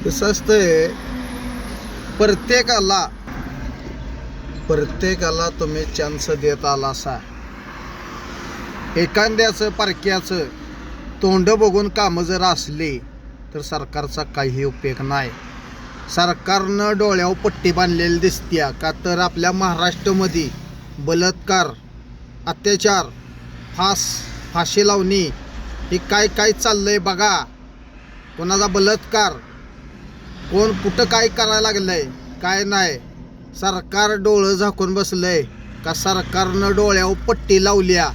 कसं असतंय, प्रत्येकाला तुम्ही चान्स देत आला असा. एखाद्याचं परक्याचं तोंड बघून कामं जर असली तर सरकारचा काही उपयोग नाही. सरकारनं डोळ्यावर पट्टी बांधलेली दिसत्या का तर आपल्या महाराष्ट्रामध्ये बलात्कार, अत्याचार, फाशी लावणी हे काय काय चाललंय बघा. कोणाचा बलात्कार, कोण कुठं काय करायला लागलंय काय नाही. सरकार डोळं झाकून बसलंय का सरकारनं डोळ्यावर पट्टी लावल्या.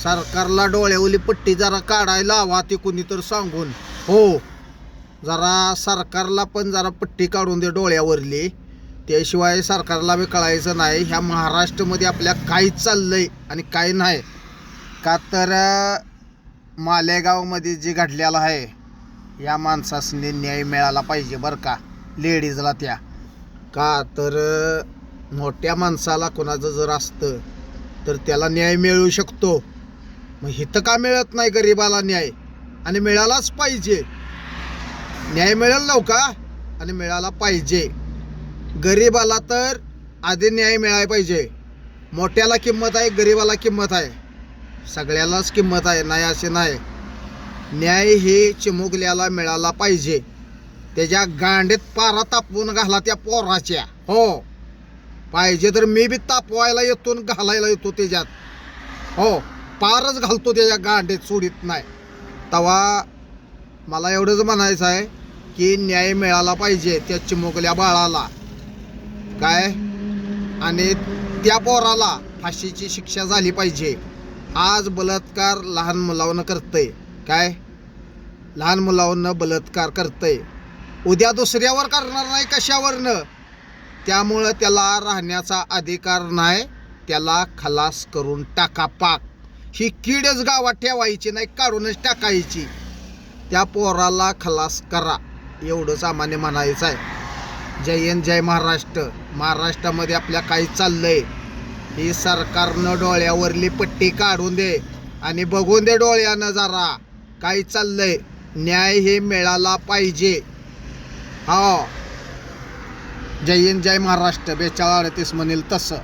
सरकारला डोळ्यावली पट्टी जरा काढायला हवा ते कोणी तर सांगून. हो, जरा सरकारला पण जरा पट्टी काढून दे डोळ्यावरली, त्याशिवाय सरकारला बी कळायचं नाही ह्या महाराष्ट्रामध्ये आपल्या काय चाललंय आणि काय नाही. का तर मालेगावमध्ये जे घडलेलं आहे या माणसासने न्याय मिळाला पाहिजे बरं का, लेडीजला त्या. का तर मोठ्या माणसाला कोणाचं जर असतं तर त्याला न्याय मिळू शकतो. मग इथं का मिळत नाही गरिबाला न्याय? आणि मिळालाच पाहिजे. न्याय मिळेल नव्हता आणि मिळाला पाहिजे. गरिबाला तर आधी न्याय मिळायला पाहिजे. मोठ्याला किंमत आहे, गरिबाला किंमत आहे, सगळ्यालाच किंमत आहे, नाही असे नाही. न्याय हे चिमुकल्याला मिळाला पाहिजे. त्याच्या गांडीत पारा तापवून घाला त्या पोराच्या. हो, पाहिजे तर मी बी तापवायला येतो, घालायला येतो त्याच्यात. हो, पारच घालतो त्याच्या गांडीत, सोडित नाही. तेव्हा मला एवढंच म्हणायचं आहे की न्याय मिळाला पाहिजे त्या चिमुकल्या बाळाला काय, आणि त्या पोराला फाशीची शिक्षा झाली पाहिजे. आज बलात्कार लहान मुलावनं करतंय काय, लहान मुलावनं बलात्कार करतंय, उद्या दुसऱ्यावर करणार नाही कशावरनं. त्यामुळं त्याला राहण्याचा अधिकार नाही, त्याला खलास करून टाका पाक. ही कीडच गावात ठेवायची नाही, काढूनच टाकायची. त्या पोराला खलास करा, एवढंच आम्हाला म्हणायचं आहे. जय हिंद, जय महाराष्ट्र. महाराष्ट्रामध्ये आपल्या काही चाललंय ही सरकारनं डोळ्यावरली पट्टी काढून दे आणि बघून दे डोळ्यानं जरा काय चाललंय. न्याय हे मिळाला पाहिजे. हो, जय हिंद, जय महाराष्ट्र. 4238 म्हणेल तसं.